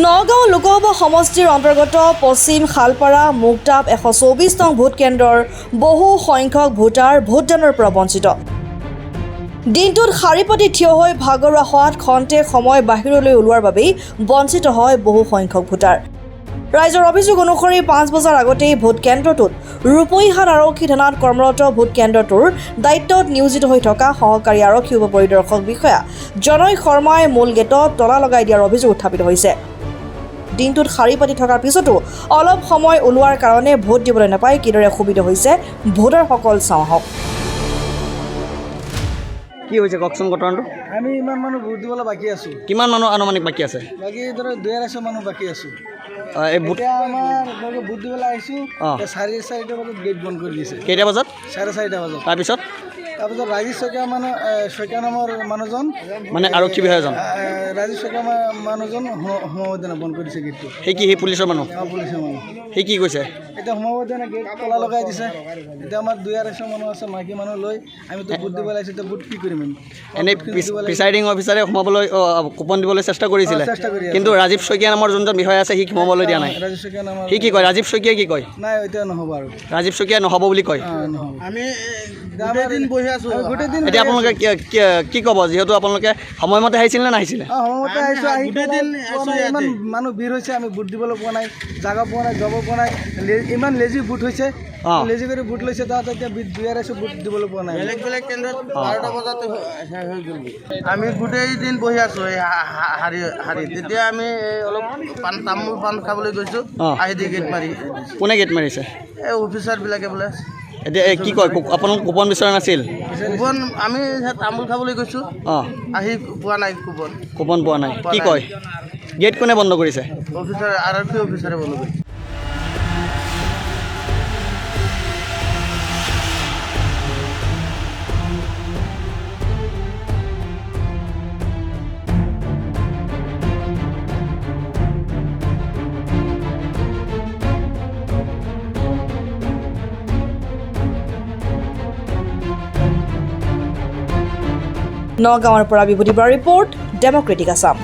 নগাঁও লোকসভা সমষ্টিৰ অন্তৰ্গত পশ্চিম খালপাৰা মুগদাব 124 নং ভোট কেন্দ্ৰৰ বহু সংখ্যক ভোটাৰ ভোটদানৰ পৰা বঞ্চিত। দিনটোত শাৰী পাতি থিয় হৈ ভাগৰুৱা হোৱাত খন্তেক সময় বাহিৰলৈ ওলোৱাৰ বাবেই বঞ্চিত হয় বহু সংখ্যক ভোটাৰ। ৰাইজৰ অভিযোগ অনুসৰি 5 বজাৰ আগতেই ভোট কেন্দ্ৰটোত ৰূপৈহাট আৰক্ষী থানাত কৰ্মৰত ভোট কেন্দ্ৰটোৰ দায়িত্বত নিয়োজিত হৈ থকা সহকাৰী আৰক্ষী উপ পৰিদৰ্শক বিষয়া জনয় শৰ্মাই মূল গেটত তলা লগাই দিয়াৰ অভিযোগ উত্থাপিত হৈছে। দিনটোত শাৰী পাতি থকাৰ পিছতো অলপ সময় ওলোৱাৰ কাৰণে ভোট দিবলৈ নাপায় কিদৰে সুবিধা হৈছে ভোটাৰসকল চাওঁ আহক। কি হৈছে কওকচোন ঘটনাটো? আমি ইমান মানুহ ভোট দিবলৈ বাকী আছো। কিমান মানুহ আনুমানিক বাকী আছে? বাকী ধৰক 250 মানুহ বাকী আছো। এই ভোট এতিয়া আমাৰ ভোট দিবলৈ আহিছো, 4:30 বজাত গেট বন্ধ কৰি দিছে। কেইটা বজাত? 4:30 বজাত। তাৰপিছত ৰাজীৱ শইকীয়া নামৰ মানুহজন, মানে আৰক্ষী বিষয়াজন ৰাজীৱ শইকীয়া মানুহজন সোমাব দিয়া নাই, বন্ধ কৰিছে গেটটো। সেই কি সেই পুলিচৰ মানুহ? পুলিচৰ মানুহ। সেই কি কৈছে? এতিয়া সোমাব দিয়া নাই, গেট তলা লগাই দিছে। এতিয়া আমাৰ 250 মানুহ আছে, মাইকী মানুহ লৈ আমিতো ভোট দিবলৈ আহিছোঁ। এতিয়া ভোট কি কৰিম? এনেই প্ৰিচাইডিং অফিচাৰে সোমাবলৈ কুপন দিবলৈ চেষ্টা কৰিছিলে, চেষ্টা কৰি আছে। কিন্তু ৰাজীৱ শইকীয়া নামৰ যোনজন বিষয়া আছে সি সোমাবলৈ দিয়া নাই। ৰাজীৱ শইকীয়া নামৰ সি কি কয়? ৰাজীৱ শইকীয়াই কি কয়? নাই, এতিয়া নহ'ব আৰু। ৰাজীৱ শইকীয়া নহ'ব বুলি কয়। আমি গোটেই দিন বহি আছো, গোটেই দিন। এতিয়া আপোনালোকে কি ক'ব, যিহেতু আপোনালোকে সময়মতে আহিছিল নে নাহিছিলে? সময়মতে আহিছোঁ। ইমান মানুহ ভিৰ হৈছে, আমি ভোট দিবলৈ পোৱা নাই, জাগা পোৱা নাই, যাব পোৱা নাই। ইমান লেজি ভোট হৈছে, লেজি কৰি ভোট লৈছে। তাত এতিয়া 250 ভোট দিবলৈ পোৱা নাই। বেলেগ বেলেগ কেন্দ্ৰত 12টা বজাতে হৈ গ'ল। আমি গোটেই দিন বহি আছোঁ এই শাৰী। তেতিয়া আমি অলপ তামোল পাণ খাবলৈ গৈছোঁ, আহি দি গেট মাৰি। কোনে গেট মাৰিছে? এই অফিচাৰবিলাকে বোলে। এতিয়া কি কয়, আপোনালোক কুপন বিচৰা নাছিল? কুপন আমি তামোল খাবলৈ গৈছোঁ, আহি পোৱা নাই কুপন। কুপন পোৱা নাই কি কয়? গেট কোনে বন্ধ কৰিছে? অফিচাৰ, আৰক্ষী অফিচাৰে বন্ধ কৰিছে। নগাঁৱৰ পৰা বিভূতি বৰা ৰিপৰ্ট, ডেমক্ৰেটিক আছাম।